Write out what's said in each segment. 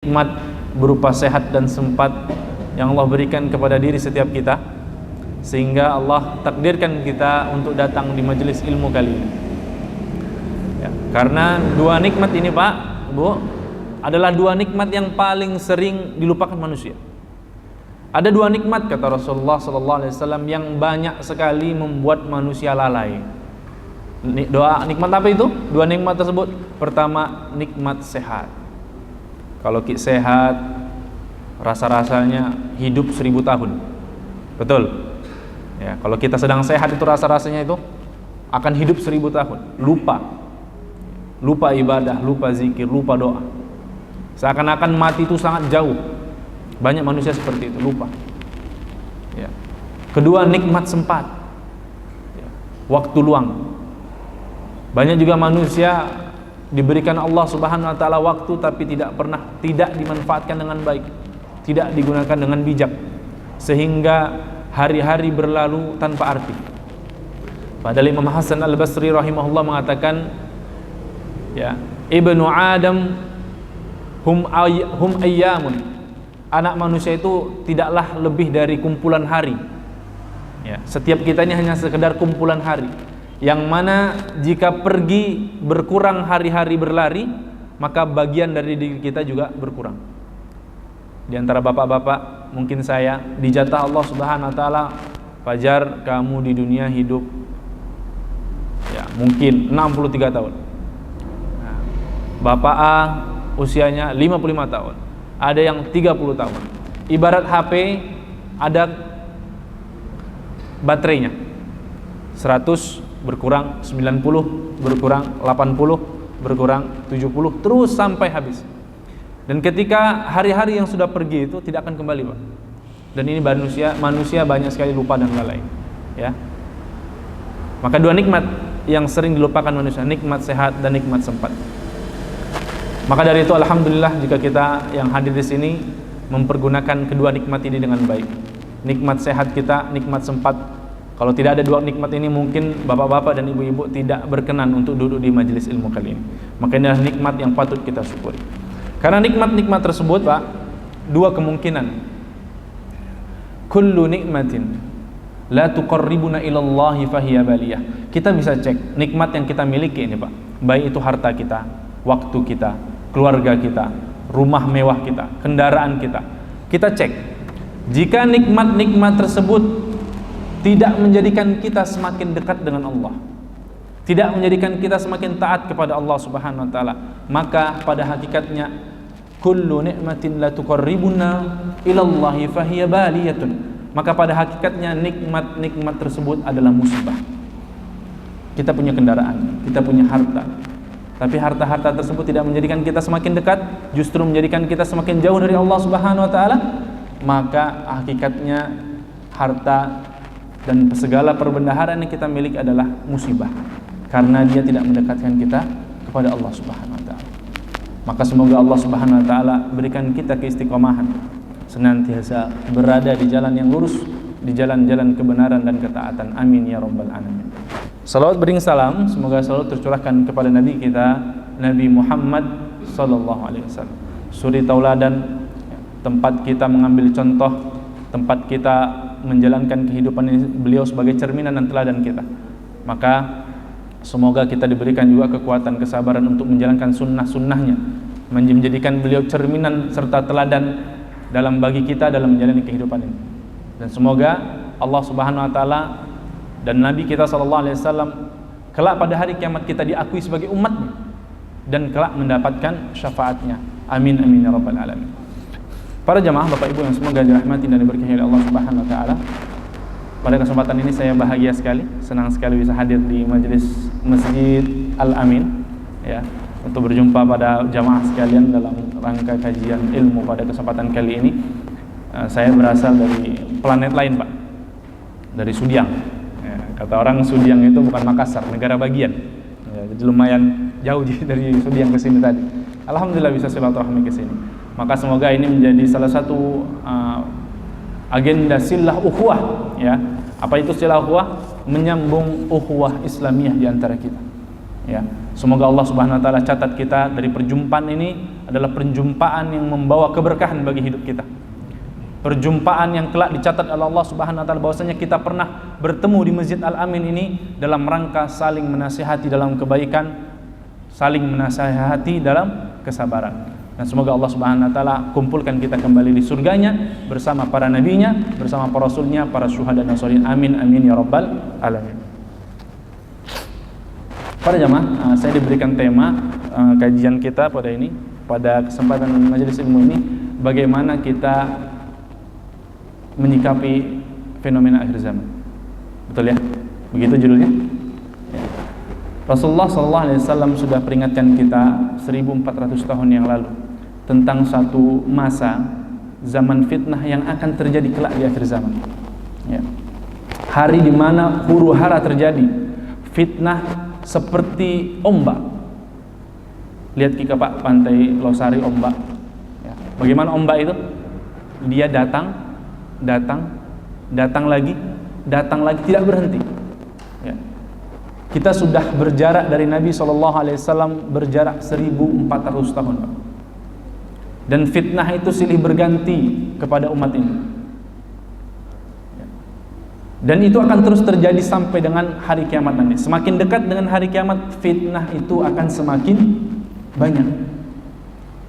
nikmat berupa sehat dan sempat yang Allah berikan kepada diri setiap kita, sehingga Allah takdirkan kita untuk datang di majelis ilmu kali ini. Ya, karena dua nikmat ini, Pak, Bu, adalah dua nikmat yang paling sering dilupakan manusia. Ada dua nikmat, kata Rasulullah SAW, yang banyak sekali membuat manusia lalai. Doa nikmat apa itu? Dua nikmat tersebut. Pertama, nikmat sehat. Kalau kita sehat, rasa-rasanya hidup 1000 tahun. Betul? Ya, kalau kita sedang sehat itu rasa-rasanya itu akan hidup 1000 tahun. Lupa ibadah, lupa zikir, lupa doa. Seakan-akan mati itu sangat jauh. Banyak manusia seperti itu, lupa. Ya. Kedua, nikmat sempat. Ya. Waktu luang. Banyak juga manusia diberikan Allah Subhanahu wa taala waktu, tapi tidak dimanfaatkan dengan baik, tidak digunakan dengan bijak, sehingga hari-hari berlalu tanpa arti. Padahal Imam Hasan Al-Basri rahimahullah mengatakan, ya, ibnu Adam hum ayyamun. Anak manusia itu tidaklah lebih dari kumpulan hari. Ya, setiap kita ini hanya sekedar kumpulan hari, yang mana jika pergi berkurang hari-hari berlari, maka bagian dari diri kita juga berkurang. Di antara bapak-bapak, mungkin saya dijatah Allah Subhanahu wa taala, Fajar, kamu di dunia hidup ya mungkin 63 tahun. Nah, Bapak A usianya 55 tahun. Ada yang 30 tahun. Ibarat HP ada baterainya. 100 berkurang 90, berkurang 80, berkurang 70, terus sampai habis. Dan ketika hari-hari yang sudah pergi itu tidak akan kembali, Pak. Dan ini manusia banyak sekali lupa dan lalai, ya. Maka dua nikmat yang sering dilupakan manusia, nikmat sehat dan nikmat sempat. Maka dari itu alhamdulillah jika kita yang hadir di sini mempergunakan kedua nikmat ini dengan baik. Nikmat sehat kita, nikmat sempat. Kalau tidak ada dua nikmat ini, mungkin bapak-bapak dan ibu-ibu tidak berkenan untuk duduk di majelis ilmu kali ini. Maka ini adalah nikmat yang patut kita syukuri. Karena nikmat-nikmat tersebut, Pak, dua kemungkinan. Kullu nikmatin la tuqarribuna ilallahi fahiya baliyah. Kita bisa cek nikmat yang kita miliki ini, Pak. Baik itu harta kita, waktu kita, keluarga kita, rumah mewah kita, kendaraan kita. Kita cek. Jika nikmat-nikmat tersebut tidak menjadikan kita semakin dekat dengan Allah, tidak menjadikan kita semakin taat kepada Allah Subhanahu wa taala, maka pada hakikatnya kullu ni'matin la tuqarribuna ilallahi fahiya baliyatun. Maka pada hakikatnya nikmat-nikmat tersebut adalah musibah. Kita punya kendaraan, kita punya harta, tapi harta-harta tersebut tidak menjadikan kita semakin dekat, justru menjadikan kita semakin jauh dari Allah Subhanahu wa taala, maka hakikatnya harta dan segala perbendaharaan yang kita miliki adalah musibah, karena dia tidak mendekatkan kita kepada Allah Subhanahu wa taala. Maka semoga Allah Subhanahu wa taala berikan kita keistiqomahan, senantiasa berada di jalan yang lurus, di jalan-jalan kebenaran dan ketaatan. Amin ya rabbal alamin. Salawat bering salam semoga selalu tercurahkan kepada Nabi kita, Nabi Muhammad sallallahu alaihi wasallam. Suri tauladan, tempat kita mengambil contoh, tempat kita menjalankan kehidupan ini, beliau sebagai cerminan dan teladan kita. Maka semoga kita diberikan juga kekuatan, kesabaran untuk menjalankan sunnah-sunnahnya, menjadikan beliau cerminan serta teladan dalam bagi kita dalam menjalani kehidupan ini. Dan semoga Allah Subhanahu wa taala dan Nabi kita sallallahu alaihi wasallam kelak pada hari kiamat kita diakui sebagai umatnya dan kelak mendapatkan syafaatnya. Amin amin ya rabbal alamin. Para jamaah Bapak Ibu yang semoga dirahmati dan diberkahi oleh Allah Subhanahu wa taala. Pada kesempatan ini saya bahagia sekali, senang sekali bisa hadir di majelis Masjid Al-Amin, ya, untuk berjumpa pada jamaah sekalian dalam rangka kajian ilmu pada kesempatan kali ini. Saya berasal dari planet lain, Pak. Dari Sudiang. Ya, kata orang Sudiang itu bukan Makassar, negara bagian. Ya, jadi lumayan jauh dari Sudiang ke sini tadi. Alhamdulillah bisa silaturahmi ke sini. Maka semoga ini menjadi salah satu agenda silah ukhuwah, ya. Apa itu silah ukhuwah? Menyambung ukhuwah Islamiyah di antara kita. Ya. Semoga Allah Subhanahu wa taala catat kita dari perjumpaan ini adalah perjumpaan yang membawa keberkahan bagi hidup kita. Perjumpaan yang kelak dicatat oleh Allah Subhanahu wa taala bahwasanya kita pernah bertemu di Masjid Al-Amin ini dalam rangka saling menasihati dalam kebaikan, saling menasihati dalam kesabaran. Dan semoga Allah Subhanahu wa taala kumpulkan kita kembali di surganya bersama para nabinya, bersama para rasulnya, para syuhada dan sholihin. Amin amin ya rabbal alamin. Para jamaah, saya diberikan tema kajian kita pada kesempatan majelis ilmu ini, bagaimana kita menyikapi fenomena akhir zaman. Betul ya? Begitu judulnya? Ya. Rasulullah SAW sudah peringatkan kita 1400 tahun yang lalu tentang satu masa zaman fitnah yang akan terjadi kelak di akhir zaman. Ya. Hari di mana huru hara terjadi, fitnah seperti ombak. Lihat kita Pak, pantai Losari ombak. Ya. Bagaimana ombak itu? Dia datang lagi, tidak berhenti. Ya. Kita sudah berjarak dari Nabi SAW berjarak 1400 tahun. Dan fitnah itu silih berganti kepada umat ini. Ya. Dan itu akan terus terjadi sampai dengan hari kiamat nanti. Semakin dekat dengan hari kiamat, fitnah itu akan semakin banyak.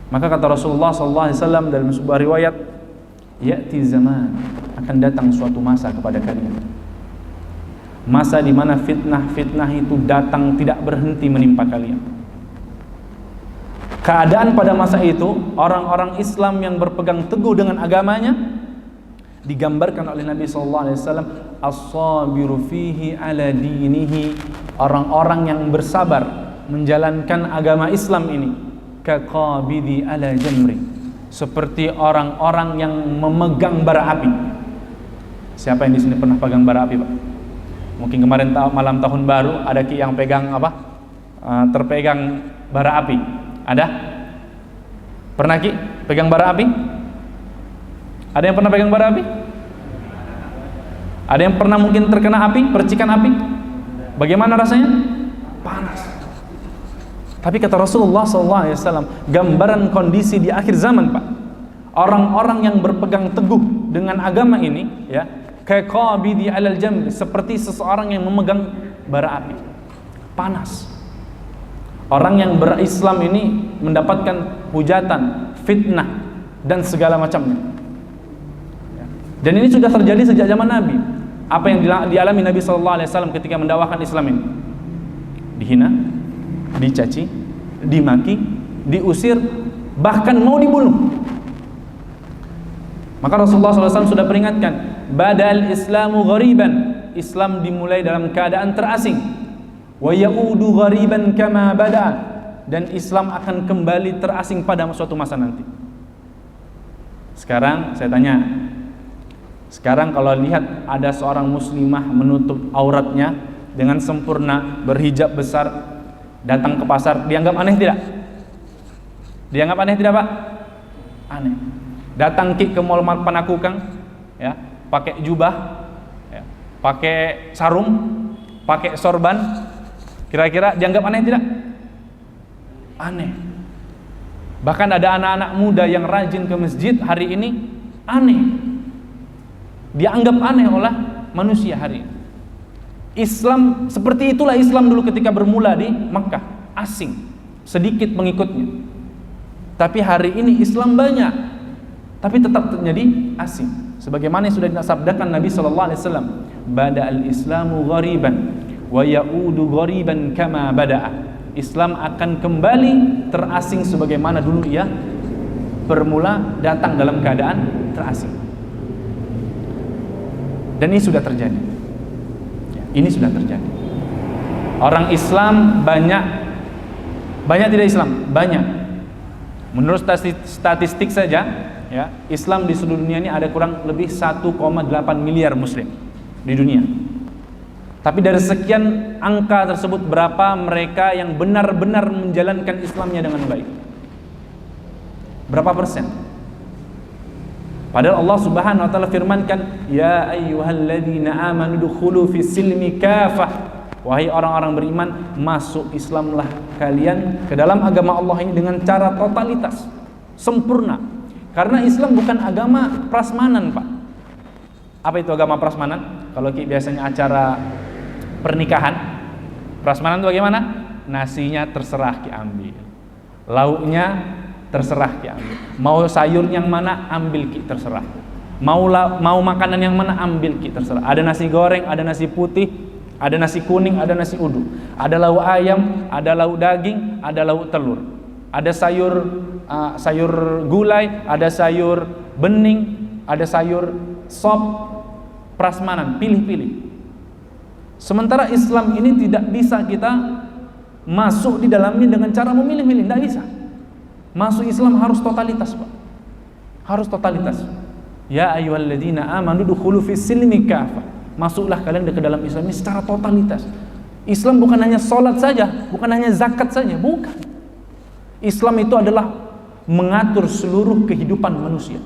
Maka kata Rasulullah SAW dalam sebuah riwayat, ya'ti zaman, akan datang suatu masa kepada kalian, masa di mana fitnah itu datang tidak berhenti menimpa kalian. Keadaan pada masa itu, orang-orang Islam yang berpegang teguh dengan agamanya digambarkan oleh Nabi SAW, as-sabiru fihi ala dinihi, orang-orang yang bersabar menjalankan agama Islam ini, kaqabidi ala jamri, seperti orang-orang yang memegang bara api. Siapa yang di sini pernah pegang bara api, Pak? Mungkin kemarin malam tahun baru ada ki yang pegang apa? Terpegang bara api. Ada? Pernah ki pegang bara api? Ada yang pernah pegang bara api? Ada yang pernah mungkin terkena api, percikan api? Bagaimana rasanya? Panas. Tapi kata Rasulullah SAW, gambaran kondisi di akhir zaman, Pak, orang-orang yang berpegang teguh dengan agama ini, ya, kaqabidi alal jamr, seperti seseorang yang memegang bara api, panas. Orang yang berislam ini mendapatkan hujatan, fitnah, dan segala macamnya. Dan ini sudah terjadi sejak zaman Nabi. Apa yang dialami Nabi SAW ketika mendakwakan Islam ini? Dihina, dicaci, dimaki, diusir, bahkan mau dibunuh. Maka Rasulullah SAW sudah peringatkan, badal Islamu ghariban, Islam dimulai dalam keadaan terasing, wa yaudu ghariban kama bada, dan Islam akan kembali terasing pada suatu masa nanti. Sekarang saya tanya, sekarang kalau lihat ada seorang muslimah menutup auratnya dengan sempurna, berhijab besar, datang ke pasar, dianggap aneh tidak? Dianggap aneh tidak, Pak? Aneh. Datang ke mall Panakukang, ya, pakai jubah, ya, pakai sarung, pakai sorban, kira-kira dianggap aneh tidak? Aneh. Bahkan ada anak-anak muda yang rajin ke masjid hari ini, aneh. Dianggap aneh oleh manusia hari ini. Islam seperti itulah Islam dulu ketika bermula di Makkah, asing, sedikit pengikutnya. Tapi hari ini Islam banyak, tapi tetap menjadi asing. Sebagaimana yang sudah disabdakan Nabi SAW, bada'al Islamu ghariban wa ya'udu ghariban kama bada'a. Islam akan kembali terasing sebagaimana dulu ia bermula datang dalam keadaan terasing. Dan ini sudah terjadi. Ini sudah terjadi. Orang Islam banyak tidak Islam? Banyak. Menurut statistik saja, ya, Islam di seluruh dunia ini ada kurang lebih 1,8 miliar muslim di dunia. Tapi dari sekian angka tersebut, berapa mereka yang benar-benar menjalankan Islamnya dengan baik? Berapa persen? Padahal Allah Subhanahu wa taala firmankan, ya ayyuhalladzina amanu dukhulu fis silmi kafah, wahai orang-orang beriman, masuk Islamlah kalian ke dalam agama Allah ini dengan cara totalitas, sempurna. Karena Islam bukan agama prasmanan, Pak. Apa itu agama prasmanan? Kalau biasanya acara pernikahan, prasmanan itu bagaimana? Nasinya terserah ambil, lauknya terserah ambil, mau sayur yang mana ambil terserah, mau makanan yang mana ambil terserah. Ada nasi goreng, ada nasi putih, ada nasi kuning, ada nasi uduk, ada lauk ayam, ada lauk daging, ada lauk telur, ada sayur gulai, ada sayur bening, ada sayur sop. Prasmanan, pilih-pilih. Sementara Islam ini tidak bisa kita masuk di dalamnya dengan cara memilih-milih, tidak bisa. Masuk Islam harus totalitas, Pak. Harus totalitas. Ya ayyuhalladzina amanu dukhulu fis silmi kafah. Masuklah kalian ke dalam Islam ini secara totalitas. Islam bukan hanya sholat saja, bukan hanya zakat saja, bukan. Islam itu adalah mengatur seluruh kehidupan manusia.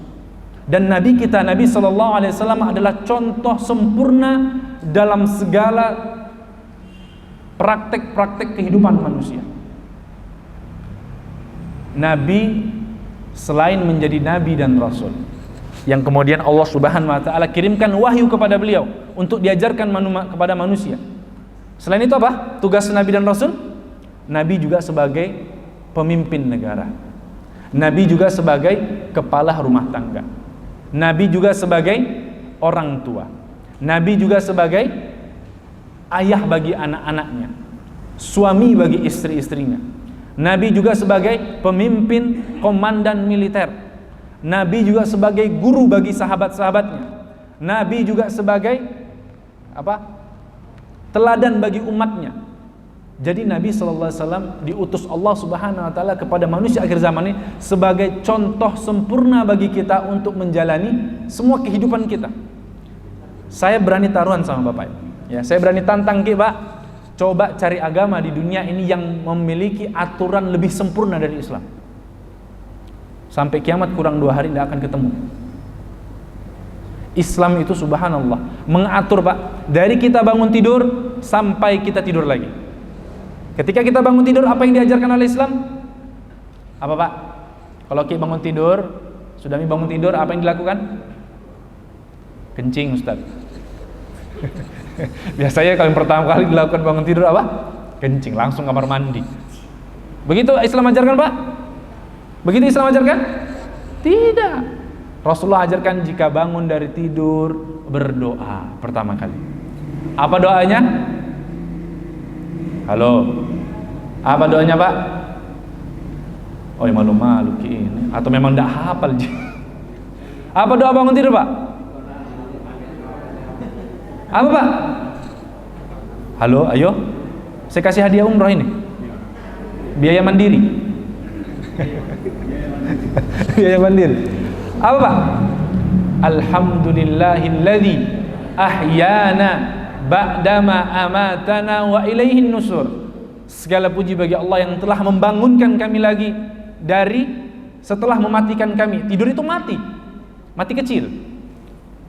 Dan Nabi kita, Nabi SAW adalah contoh sempurna dalam segala praktek-praktek kehidupan manusia. Nabi selain menjadi Nabi dan Rasul, yang kemudian Allah Subhanahu Wa Taala kirimkan wahyu kepada beliau untuk diajarkan kepada manusia. Selain itu apa? Tugas Nabi dan Rasul? Nabi juga sebagai pemimpin negara. Nabi juga sebagai kepala rumah tangga. Nabi juga sebagai orang tua. Nabi juga sebagai ayah bagi anak-anaknya, suami bagi istri-istrinya. Nabi juga sebagai pemimpin komandan militer. Nabi juga sebagai guru bagi sahabat-sahabatnya. Nabi juga sebagai teladan bagi umatnya. Jadi Nabi SAW diutus Allah Subhanahu Wa Taala kepada manusia akhir zaman ini sebagai contoh sempurna bagi kita untuk menjalani semua kehidupan kita. Saya berani taruhan sama Bapak, ya, saya berani tantang Pak, coba cari agama di dunia ini yang memiliki aturan lebih sempurna dari Islam. Sampai kiamat kurang 2 hari tidak akan ketemu. Islam itu subhanallah mengatur, Pak, dari kita bangun tidur sampai kita tidur lagi. Ketika kita bangun tidur, apa yang diajarkan oleh Islam? Apa, Pak? Kalau kita bangun tidur, sudah bangun tidur, apa yang dilakukan? Kencing, Ustaz. Biasanya kalau yang pertama kali dilakukan bangun tidur apa? Kencing, langsung kamar mandi. Begitu Islam ajarkan, Pak? Begitu Islam ajarkan? Tidak. Rasulullah ajarkan jika bangun dari tidur, berdoa pertama kali. Apa doanya? Halo, apa doanya, Pak? Oh, malu-malu ini. Atau memang tidak hafal? Apa doa bangun tidur, Pak? Apa, Pak? Halo, ayo. Saya kasih hadiah umroh ini. Biaya mandiri. Biaya mandiri. Apa, Pak? Alhamdulillahilladzi ahyana ba'dama amatana wa ilaihin nusur. Segala puji bagi Allah yang telah membangunkan kami lagi dari setelah mematikan kami. Tidur itu mati kecil,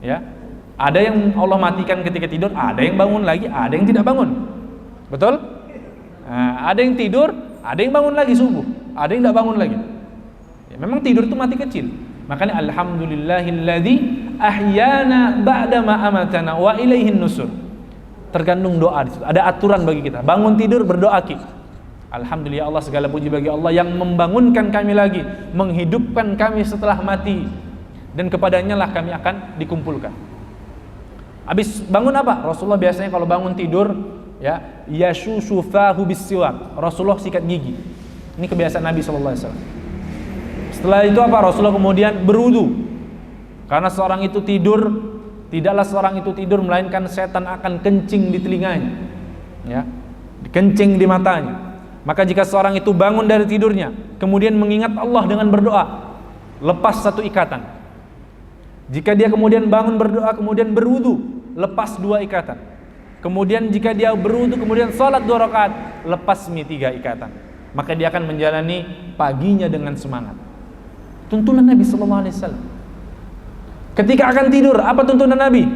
ya. Ada yang Allah matikan ketika tidur, ada yang bangun lagi, ada yang tidak bangun. Betul? Nah, ada yang tidur, ada yang bangun lagi subuh, ada yang tidak bangun lagi. Ya, memang tidur itu mati kecil. Makanya alhamdulillahilladzi ahyana ba'dama amatana wa ilaihin nusur. Tergantung doa di situ. Ada aturan bagi kita. Bangun tidur berdoa ki. Alhamdulillah Allah, segala puji bagi Allah yang membangunkan kami lagi, menghidupkan kami setelah mati, dan kepadanya lah kami akan dikumpulkan. Habis bangun apa? Rasulullah biasanya kalau bangun tidur, ya, yashushu fahu bisiwak. Rasulullah sikat gigi. Ini kebiasaan Nabi SAW. Setelah itu apa? Rasulullah kemudian berwudu. Karena seorang itu tidur, tidaklah seorang itu tidur melainkan setan akan kencing di telinganya, ya, kencing di matanya. Maka jika seorang itu bangun dari tidurnya kemudian mengingat Allah dengan berdoa, lepas satu ikatan. Jika dia kemudian bangun berdoa kemudian berwudu, lepas 2 ikatan. Kemudian jika dia berwudu kemudian salat 2 rakaat, lepas 3 ikatan. Maka dia akan menjalani paginya dengan semangat. Tuntunan Nabi sallallahu alaihi wasallam. Ketika akan tidur, apa tuntunan Nabi?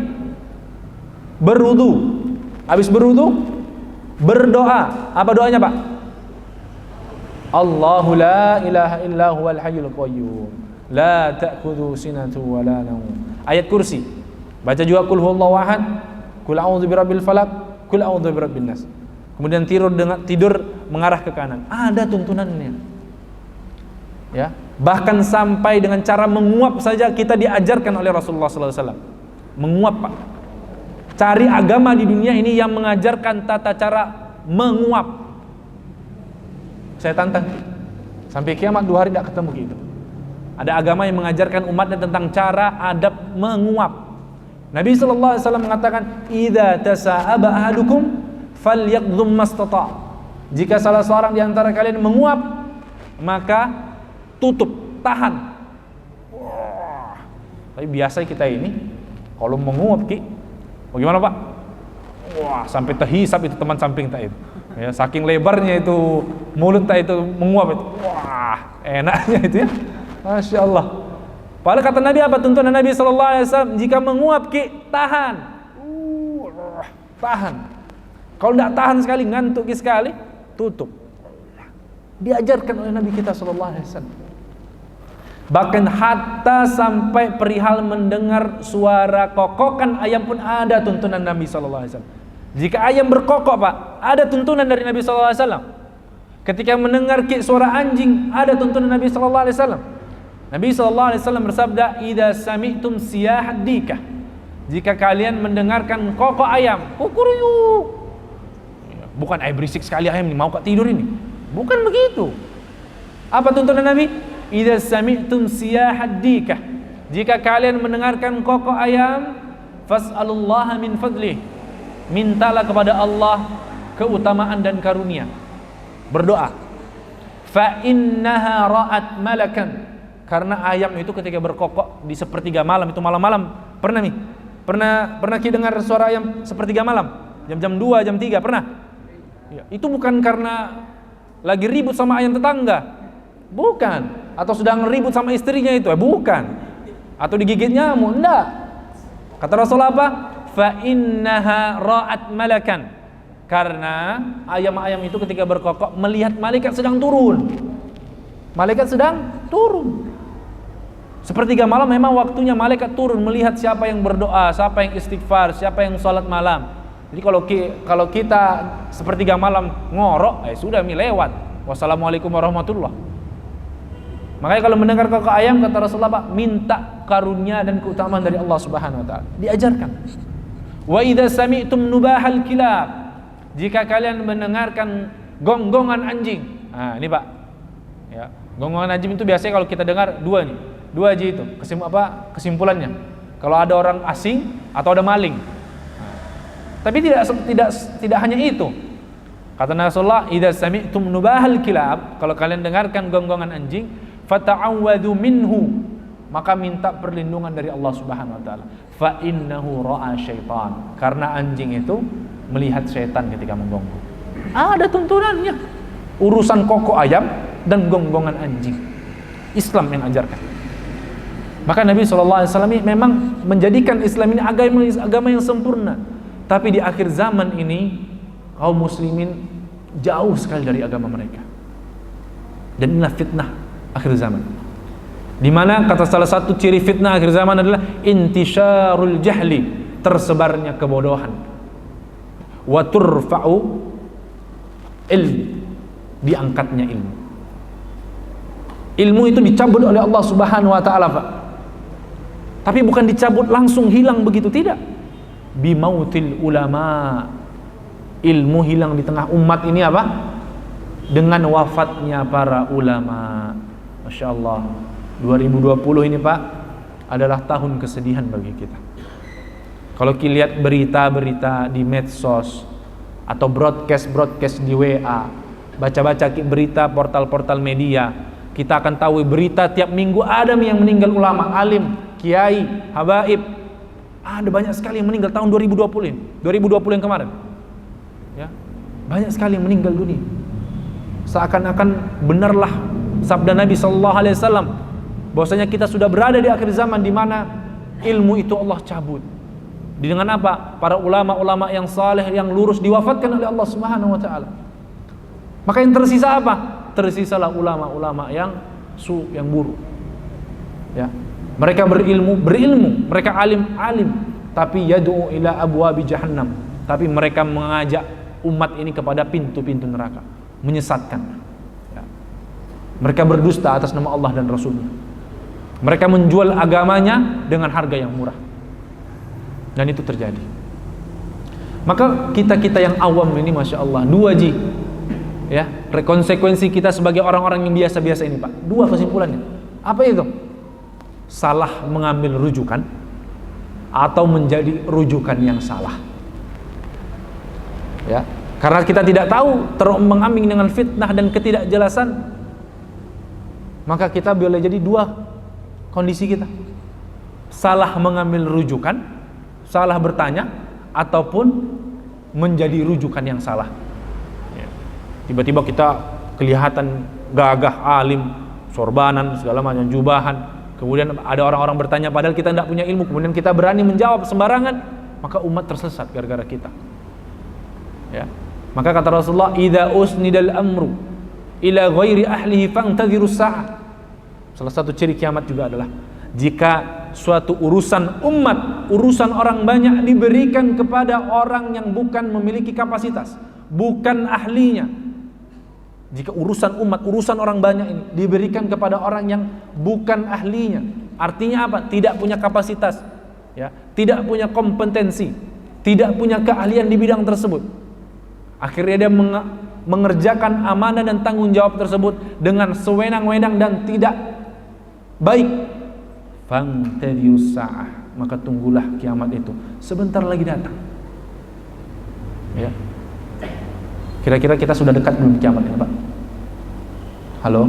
Berwudu. Habis berwudu, berdoa. Apa doanya, Pak? Allahu la ilaha illa huwal hayyul qayyum la ta'khudhu sinatun wa la naum. Ayat kursi. Baca juga qul huwallahu ahad, qul a'udzu birabbil falaq, qul a'udzu birabbin nas. Kemudian tidur mengarah ke kanan. Ada tuntunannya. Ya, bahkan sampai dengan cara menguap saja kita diajarkan oleh Rasulullah sallallahu alaihi wasallam. Menguap, Pak. Cari agama di dunia ini yang mengajarkan tata cara menguap. Saya tantang sampai kiamat 2 hari tidak ketemu gitu. Ada agama yang mengajarkan umatnya tentang cara adab menguap. Nabi sallallahu alaihi wasallam mengatakan, "Idza tasa'aba ahadukum falyaqdhum mastata'." Jika salah seorang di antara kalian menguap, maka tutup, tahan. Wah. Tapi biasa kita ini kalau menguap bagaimana, Pak? Wah, sampai terhisap itu teman samping tak itu. Ya, saking lebarnya itu mulut tak itu menguap itu. Wah, enaknya itu ya. Masya Allah. Padahal kata Nabi apa? Tuntunan Nabi sallallahu alaihi wasallam, jika menguap tahan. Tahan. Kalau tidak tahan sekali, ngantuk sekali, tutup. Diajarkan oleh Nabi kita sallallahu alaihi wasallam. Bahkan hatta sampai perihal mendengar suara kokokan ayam pun ada tuntunan Nabi sallallahu alaihi wasallam. Jika ayam berkokok, Pak, ada tuntunan dari Nabi sallallahu alaihi wasallam. Ketika mendengar suara anjing, ada tuntunan Nabi sallallahu alaihi wasallam. Nabi sallallahu alaihi wasallam bersabda, "Idza sami'tum siyahat dikah." Jika kalian mendengarkan kokok ayam, kukuruyuk. Bukan berisik sekali ayam ini, mau kak tidur ini. Bukan begitu. Apa tuntunan Nabi? Idza sami'tum siyahat dikah. Jika kalian mendengarkan kokok ayam, fas'alullaha min fadlih. Mintalah kepada Allah keutamaan dan karunia. Berdoa. Fa innaha ra'at malakan. Karena ayam itu ketika berkokok di sepertiga malam, itu malam-malam. Pernah kita dengar suara ayam sepertiga malam? Jam 2, jam 3, pernah? Ya, itu bukan karena lagi ribut sama ayam tetangga. Bukan. Atau sedang ribut sama istrinya itu, bukan. Atau digigit nyamuk, enggak. Kata Rasulullah apa? Fa innaha ra'at malakan. Karena ayam-ayam itu ketika berkokok melihat malaikat sedang turun. Malaikat sedang turun. Sepertiga malam memang waktunya malaikat turun melihat siapa yang berdoa, siapa yang istighfar, siapa yang salat malam. Jadi kalau kita sepertiga malam ngorok, sudah lewat. Wassalamualaikum warahmatullah. Makanya kalau mendengar kokok ayam, kata Rasulullah, Pak, minta karunia dan keutamaan dari Allah Subhanahu wa taala. Diajarkan. Wa idza sami'tum nubahal kilab. Jika kalian mendengarkan gonggongan anjing. Nah, ini Pak. Ya, gonggongan anjing itu biasanya kalau kita dengar dua aja itu. Kesimpulannya. Kalau ada orang asing atau ada maling. Nah, tapi tidak hanya itu. Kata Rasulullah, idza sami'tum nubahal kilab, kalau kalian dengarkan gonggongan anjing, fata'awwadhu minhu, maka minta perlindungan dari Allah Subhanahu wa taala. Fa innahu ra'a syaitan, karena anjing itu melihat syaitan ketika menggonggong. Ada tuntunannya. Urusan kokok ayam dan gonggongan anjing. Islam yang ajarkan. Maka Nabi SAW memang menjadikan Islam ini agama yang sempurna. Tapi di akhir zaman ini kaum muslimin jauh sekali dari agama mereka. Dan inilah fitnah akhir zaman. Di mana kata salah satu ciri fitnah akhir zaman adalah intisyarul jahli, tersebarnya kebodohan. Wa turfa'u ilmu, diangkatnya ilmu. Ilmu itu dicabut oleh Allah Subhanahu wa taala, Pak. Tapi bukan dicabut langsung hilang begitu, tidak. Bimautil ulama. Ilmu hilang di tengah umat ini apa? Dengan wafatnya para ulama. Masya Allah, 2020 ini Pak adalah tahun kesedihan bagi kita. Kalau kita lihat berita-berita di medsos atau broadcast di WA, baca-baca berita portal-portal media, kita akan tahu berita tiap minggu ada yang meninggal ulama, alim, kiai, habaib. Ada banyak sekali yang meninggal tahun 2020 ini, 2020 yang kemarin. Ya, banyak sekali yang meninggal dunia. Seakan-akan benarlah sabda Nabi sallallahu alaihi wasallam bahwasanya kita sudah berada di akhir zaman di mana ilmu itu Allah cabut. Dengan apa? Para ulama-ulama yang saleh yang lurus diwafatkan oleh Allah Subhanahu wa taala. Maka yang tersisa apa? tersisalah ulama-ulama yang yang buruk. Ya. Mereka berilmu, mereka alim, tapi yad'u ila abwabi jahannam. Tapi mereka mengajak umat ini kepada pintu-pintu neraka, menyesatkan. Ya. Mereka berdusta atas nama Allah dan Rasulnya. Mereka menjual agamanya dengan harga yang murah. Dan itu terjadi. Maka kita yang awam ini, Masya Allah, 2G, ya, konsekuensi kita sebagai orang-orang yang biasa-biasa ini, Pak. 2 kesimpulannya. Apa itu? Salah mengambil rujukan atau menjadi rujukan yang salah. Ya, karena kita tidak tahu, terombang-ambing dengan fitnah dan ketidakjelasan, maka kita boleh jadi 2 kondisi kita. Salah mengambil rujukan, salah bertanya, ataupun menjadi rujukan yang salah. Tiba-tiba kita kelihatan gagah, alim, sorbanan, segala macam, jubahan. Kemudian ada orang-orang bertanya padahal kita tidak punya ilmu. Kemudian kita berani menjawab sembarangan, maka umat tersesat gara-gara kita. Ya. Maka kata Rasulullah, "Idza usnidal amru ila ghairi ahlihi fantadhirus sa'ah." Salah satu ciri kiamat juga adalah jika suatu urusan umat, urusan orang banyak diberikan kepada orang yang bukan memiliki kapasitas, bukan ahlinya. Jika urusan umat, urusan orang banyak ini diberikan kepada orang yang bukan ahlinya, artinya apa? Tidak punya kapasitas, ya, tidak punya kompetensi, tidak punya keahlian di bidang tersebut. Akhirnya dia mengerjakan amanah dan tanggung jawab tersebut dengan sewenang-wenang dan tidak baik. Fantadhiyus sa'ah, maka tunggulah kiamat itu sebentar lagi datang. Ya. Kira-kira kita sudah dekat belum kiamat ini, Pak? Halo?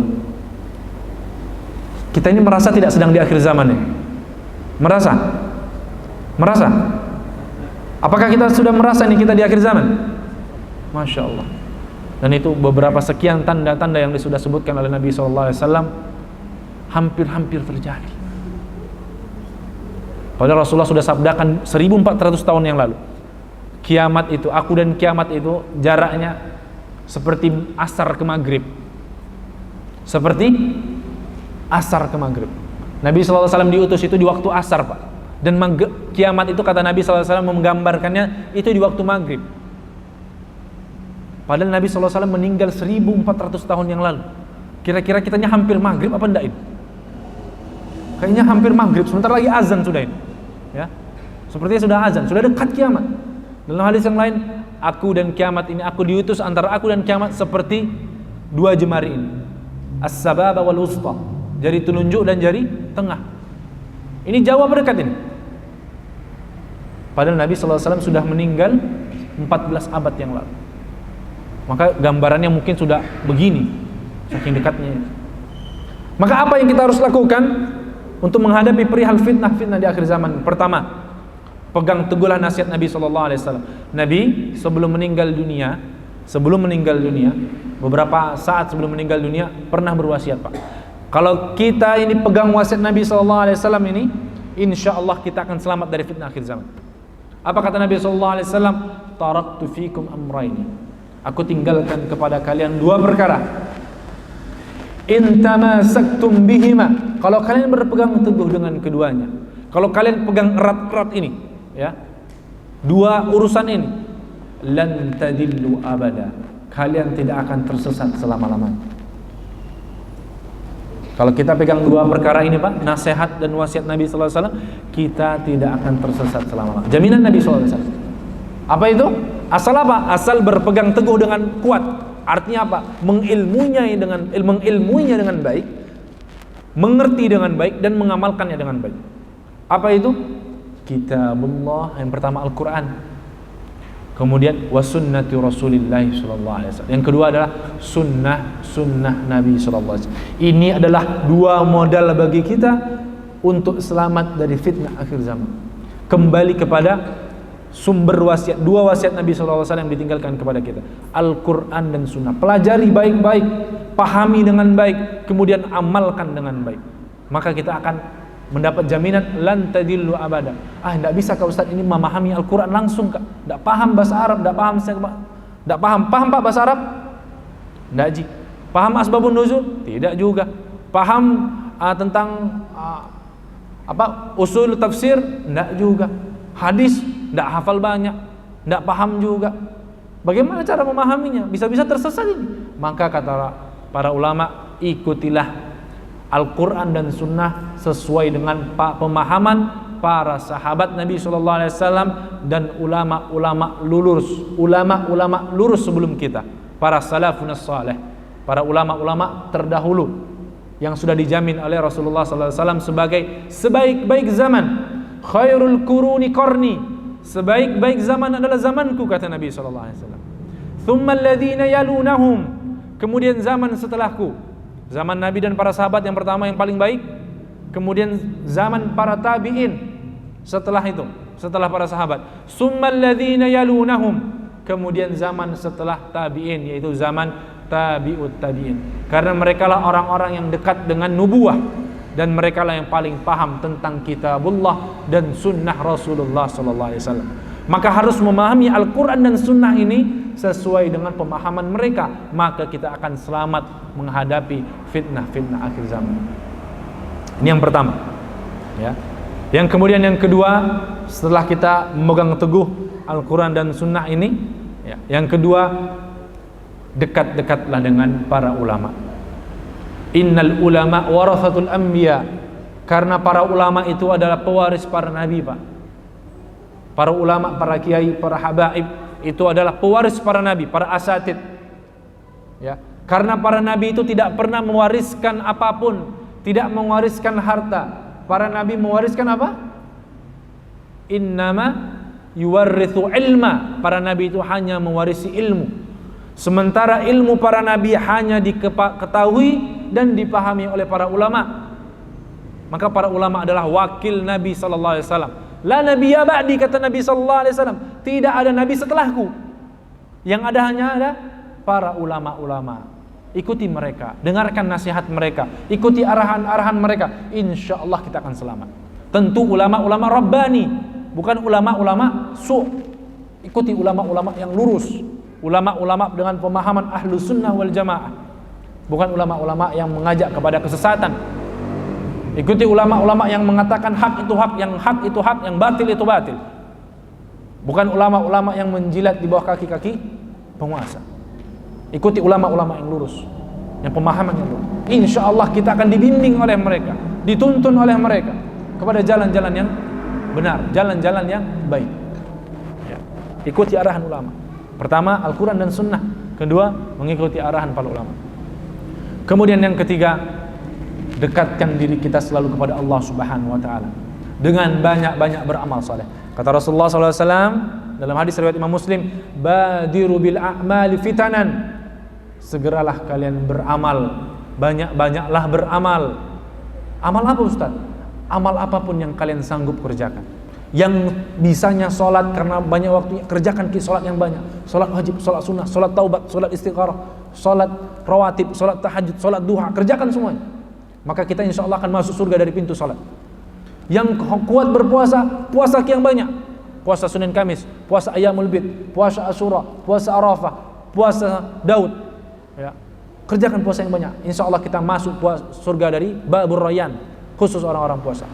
Kita ini merasa tidak sedang di akhir zaman ini? Merasa? Merasa? Apakah kita sudah merasa ini kita di akhir zaman? Masya Allah. Dan itu beberapa sekian tanda-tanda yang sudah sebutkan oleh Nabi SAW hampir-hampir terjadi. Padahal Rasulullah sudah sabdakan 1400 tahun yang lalu, kiamat itu, aku dan kiamat itu jaraknya seperti asar ke maghrib. Seperti asar ke maghrib. Nabi SAW diutus itu di waktu asar, Pak. Dan kiamat itu kata Nabi SAW menggambarkannya itu di waktu maghrib. Padahal Nabi SAW meninggal 1400 tahun yang lalu. Kira-kira kitanya hampir maghrib apa enggak ini? Kayaknya hampir maghrib, sebentar lagi azan sudah ini. Ya. Sepertinya sudah azan, sudah dekat kiamat. Dalam hadis yang lain, aku dan kiamat ini, aku diutus antara aku dan kiamat seperti 2 jemari ini. As-sababa wal wusta, jari telunjuk dan jari tengah. Ini jauh apa dekat ini? Padahal Nabi SAW sudah meninggal 14 abad yang lalu. Maka gambarannya mungkin sudah begini, saking dekatnya. Maka apa yang kita harus lakukan untuk menghadapi perihal fitnah-fitnah di akhir zaman? Pertama, pegang teguhlah nasihat Nabi SAW. Nabi sebelum meninggal dunia, beberapa saat sebelum meninggal dunia pernah berwasiat, Pak. Kalau kita ini pegang wasiat Nabi SAW ini, insya Allah kita akan selamat dari fitnah akhir zaman. Apa kata Nabi SAW? Taraktu fikum amraini, aku tinggalkan kepada kalian 2 perkara. In tamasaktum bihima, kalau kalian berpegang teguh dengan keduanya, kalau kalian pegang erat-erat ini, ya, 2 urusan ini, lan tadillu abada, kalian tidak akan tersesat selama-lamanya. Kalau kita pegang 2 perkara ini, Pak, nasihat dan wasiat Nabi SAW, kita tidak akan tersesat selama-lamanya. Jaminan Nabi SAW. Apa itu? Asal apa? Asal berpegang teguh dengan kuat. Artinya apa? Mengilmuinya dengan baik, mengerti dengan baik, dan mengamalkannya dengan baik. Apa itu? Kitabullah, yang pertama Al-Quran, kemudian wasunnati Rasulillah SAW. Yang kedua adalah sunnah Nabi SAW. Ini adalah 2 modal bagi kita untuk selamat dari fitnah akhir zaman. Kembali kepada sumber wasiat, 2 wasiat Nabi SAW yang ditinggalkan kepada kita, Al-Quran dan Sunnah. Pelajari baik-baik, pahami dengan baik, kemudian amalkan dengan baik. Maka kita akan mendapat jaminan lan tadillu abada. Tidak bisa Kak Ustaz ini memahami Al-Quran langsung, Kak. Tidak paham bahasa Arab, tidak paham Pak bahasa Arab? Tidak, Ji. Paham asbabun nuzul? Tidak juga. Paham tentang usul tafsir? Tidak juga. Hadis? Tidak hafal banyak, tidak paham juga. Bagaimana cara memahaminya? Bisa-bisa tersesat ini. Maka kata para ulama, ikutilah Al-Quran dan Sunnah sesuai dengan pemahaman para sahabat Nabi SAW dan ulama-ulama lurus sebelum kita, para salafun salih, para ulama-ulama terdahulu yang sudah dijamin oleh Rasulullah SAW sebagai sebaik-baik zaman. Khairul quruni qarni, sebaik-baik zaman adalah zamanku, kata Nabi SAW. Thumma alladhina yalunahum, kemudian zaman setelahku. Zaman Nabi dan para sahabat yang pertama yang paling baik. Kemudian zaman para tabi'in setelah itu, setelah para sahabat. Thumma alladhina yalunahum, kemudian zaman setelah tabi'in, yaitu zaman tabi'ut tabi'in. Karena mereka lah orang-orang yang dekat dengan nubuah, dan mereka lah yang paling paham tentang kitabullah dan sunnah Rasulullah SAW. Maka harus memahami Al-Quran dan sunnah ini sesuai dengan pemahaman mereka, maka kita akan selamat menghadapi fitnah-fitnah akhir zaman. Ini yang pertama, ya. Yang kemudian yang kedua, setelah kita memegang teguh Al-Quran dan sunnah ini, ya, yang kedua, dekat-dekatlah dengan para ulama. Innal ulama warathatul anbiya, karena para ulama itu adalah pewaris para nabi, Pak. Para ulama, para kiai, para habaib itu adalah pewaris para nabi, para asatid. Ya, karena para nabi itu tidak pernah mewariskan apapun, tidak mewariskan harta. Para nabi mewariskan apa? Innama yuwarrithu ilma. Para nabi itu hanya mewarisi ilmu. Sementara ilmu para nabi hanya diketahui dan dipahami oleh para ulama. Maka para ulama adalah wakil Nabi sallallahu alaihi wasallam. La nabiyya ba'di, kata Nabi sallallahu alaihi wasallam. Tidak ada nabi setelahku. Yang ada hanya ada para ulama-ulama. Ikuti mereka, dengarkan nasihat mereka, ikuti arahan-arahan mereka. Insyaallah kita akan selamat. Tentu ulama-ulama rabbani, bukan ulama-ulama su'. Ikuti ulama-ulama yang lurus, ulama-ulama dengan pemahaman ahlus sunnah wal jamaah, bukan ulama-ulama yang mengajak kepada kesesatan. Ikuti ulama-ulama yang mengatakan hak itu hak, yang hak itu hak, yang batil itu batil. Bukan ulama-ulama yang menjilat di bawah kaki-kaki penguasa. Ikuti ulama-ulama yang lurus, yang pemahaman yang lurus. Insyaallah kita akan dibimbing oleh mereka, dituntun oleh mereka kepada jalan-jalan yang benar, jalan-jalan yang baik. Ya. Ikuti arahan ulama. Pertama, Al-Quran dan Sunnah. Kedua, mengikuti arahan para ulama. Kemudian yang ketiga, dekatkan diri kita selalu kepada Allah Subhanahu wa taala dengan banyak-banyak beramal saleh. Kata Rasulullah SAW dalam hadis riwayat Imam Muslim, badiru bil a'mali fitanan. Segeralah kalian beramal, banyak-banyaklah beramal. Amal apa, Ustaz? Amal apapun yang kalian sanggup kerjakan. Yang bisanya sholat karena banyak waktunya, kerjakan sholat yang banyak. Sholat wajib, sholat sunnah, sholat taubat, sholat istigharah, sholat rawatib, sholat tahajud, sholat duha, kerjakan semuanya. Maka kita insya Allah akan masuk surga dari pintu sholat. Yang kuat berpuasa, puasa yang banyak. Puasa Senin Kamis, puasa Ayyamul Bid, puasa Asyura, puasa Arafah, puasa Daud. Ya. Kerjakan puasa yang banyak. Insya Allah kita masuk surga dari Babur Rayyan, khusus orang-orang puasa.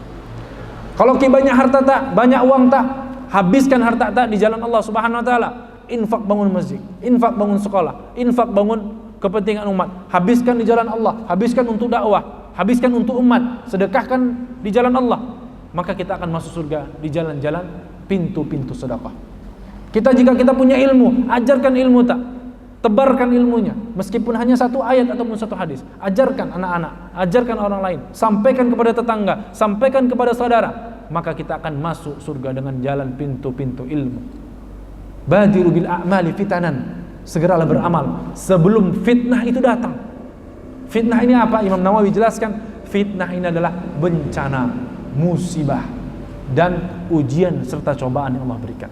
Kalau banyak harta tak, banyak uang tak, habiskan harta tak di jalan Allah Subhanahu wa taala. Infak bangun masjid, infak bangun sekolah, infak bangun kepentingan umat. Habiskan di jalan Allah, habiskan untuk dakwah, habiskan untuk umat, sedekahkan di jalan Allah. Maka kita akan masuk surga di jalan-jalan pintu-pintu sedekah. Jika kita punya ilmu, ajarkan ilmu tak, tebarkan ilmunya, meskipun hanya satu ayat ataupun satu hadis. Ajarkan anak-anak, ajarkan orang lain, sampaikan kepada tetangga, sampaikan kepada saudara. Maka kita akan masuk surga dengan jalan pintu-pintu ilmu. Badiru bil a'mali fitanan. Segeralah beramal sebelum fitnah itu datang. Fitnah ini apa? Imam Nawawi jelaskan, fitnah ini adalah bencana, musibah, dan ujian serta cobaan yang Allah berikan.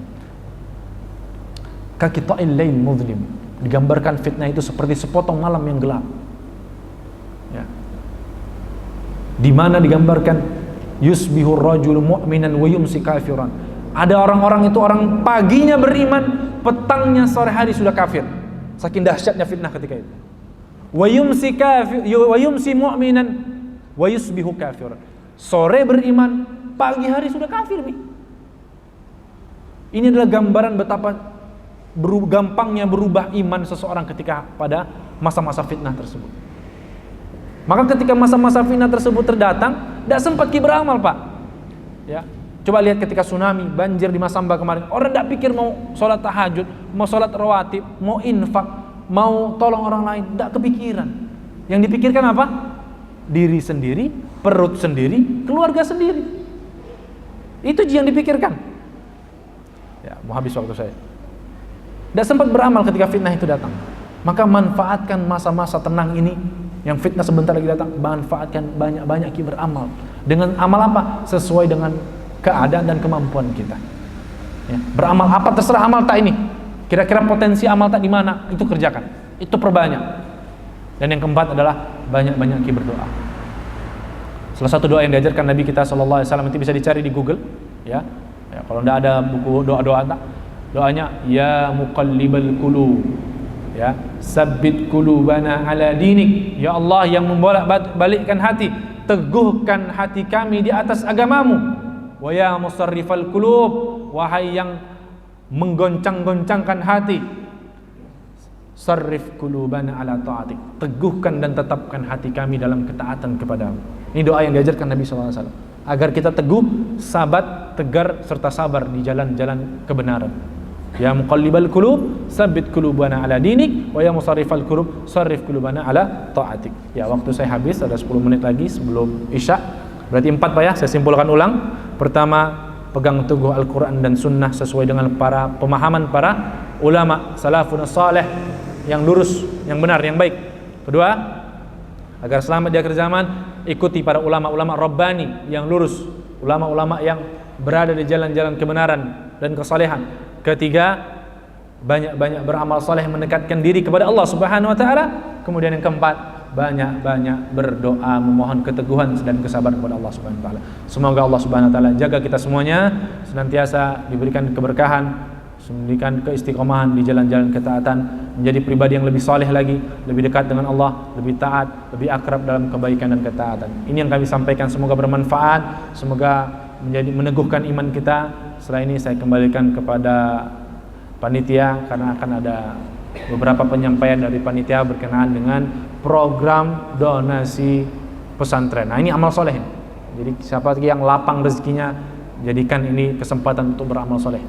Kaqita'il lail mudhlim. Digambarkan fitnah itu seperti sepotong malam yang gelap. Ya. Di mana digambarkan yusbihur rajul mu'minan wa yumsi kafiran. Ada orang-orang itu orang paginya beriman, petangnya sore hari sudah kafir. Saking dahsyatnya fitnah ketika itu. wa yumsi mu'minan wa yusbihu kafiran. Sore beriman, pagi hari sudah kafir nih. Ini adalah gambaran betapa gampangnya berubah iman seseorang ketika pada masa-masa fitnah tersebut. Maka ketika masa-masa fitnah tersebut terdatang, tidak sempat beramal, Pak. Ya, coba lihat ketika tsunami, banjir di Masamba kemarin, orang tidak pikir mau sholat tahajud, mau sholat rawatib, mau infak, mau tolong orang lain, tidak kepikiran. Yang dipikirkan apa? Diri sendiri, perut sendiri, keluarga sendiri. Itu yang dipikirkan. Ya, mau habis waktu saya. Tidak sempat beramal ketika fitnah itu datang. Maka manfaatkan masa-masa tenang ini, yang fitnah sebentar lagi datang, manfaatkan banyak-banyak beramal. Dengan amal apa? Sesuai dengan keadaan dan kemampuan kita. Ya, beramal apa terserah amal tak ini. Kira-kira potensi amal tak di mana? Itu kerjakan. Itu perbanyak. Dan yang keempat adalah banyak-banyak berdoa. Salah satu doa yang diajarkan Nabi kita sallallahu alaihi wasallam itu bisa dicari di Google, ya. Ya, kalau tidak ada buku doa-doa tak, doanya ya muqallibal qulub, ya, sabbit qulubana ala dinik. Ya Allah yang membolak-balikkan hati, teguhkan hati kami di atas agamamu. Wa ya musarrifal qulub, wahai yang menggoncang-goncangkan hati, sarrif qulubana ala ta'atik, teguhkan dan tetapkan hati kami dalam ketaatan kepadamu. Ini doa yang diajarkan Nabi sallallahu alaihi wasallam agar kita teguh, sabat, tegar serta sabar di jalan-jalan kebenaran. Ya muqallibal qulub, tsabbit qulubana ala dinik, wa ya musarrifal qulub, sarrif qulubana ala ta'atik. Ya, waktu saya habis, ada 10 menit lagi sebelum Isya. Berarti 4, Pak, ya. Saya simpulkan ulang. Pertama, pegang teguh Al-Quran dan Sunnah sesuai dengan pemahaman para ulama salafun salih yang lurus, yang benar, yang baik. Kedua, agar selamat di akhir zaman, ikuti para ulama-ulama Rabbani yang lurus, ulama-ulama yang berada di jalan-jalan kebenaran dan kesalehan. Ketiga, banyak-banyak beramal saleh mendekatkan diri kepada Allah Subhanahu wa taala. Kemudian yang keempat, banyak-banyak berdoa memohon keteguhan dan kesabaran kepada Allah Subhanahu wa taala. Semoga Allah Subhanahu wa taala jaga kita semuanya senantiasa diberikan keberkahan, memberikan keistiqomahan di jalan-jalan ketaatan, menjadi pribadi yang lebih saleh lagi, lebih dekat dengan Allah, lebih taat, lebih akrab dalam kebaikan dan ketaatan. Ini yang kami sampaikan, semoga bermanfaat, semoga meneguhkan iman kita. Setelah ini saya kembalikan kepada panitia karena akan ada beberapa penyampaian dari panitia berkenaan dengan program donasi pesantren. Nah, ini amal soleh. Jadi siapa yang lapang rezekinya, jadikan ini kesempatan untuk beramal soleh.